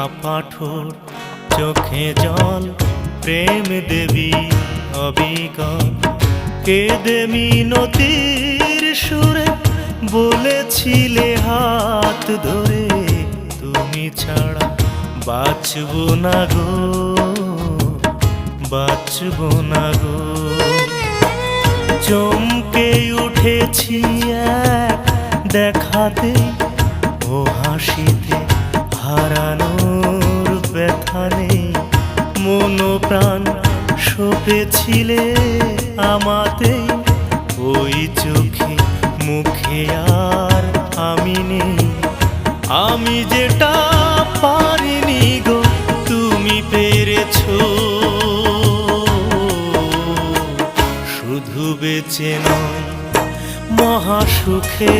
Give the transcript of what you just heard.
কাঁপা ঠোঁট চোখে জল প্রেম দেবী অবিকল কেঁদে মিনতির সুরে বলেছিলে হাত ধরে তুমি ছাড়া বাঁচব না গো, বাঁচব না গো। চমকে উঠেছি এক দেখাতে ও হাসিতে, হারানোর ব্যথা নেই মন প্রাণ সপেছিলে আমাতে। ওই চোখে মুখে আর আমি নেই, আমি যেটা পারিনি গো তুমি পেরেছো। শুধু বেঁচে নয় মহাসুখে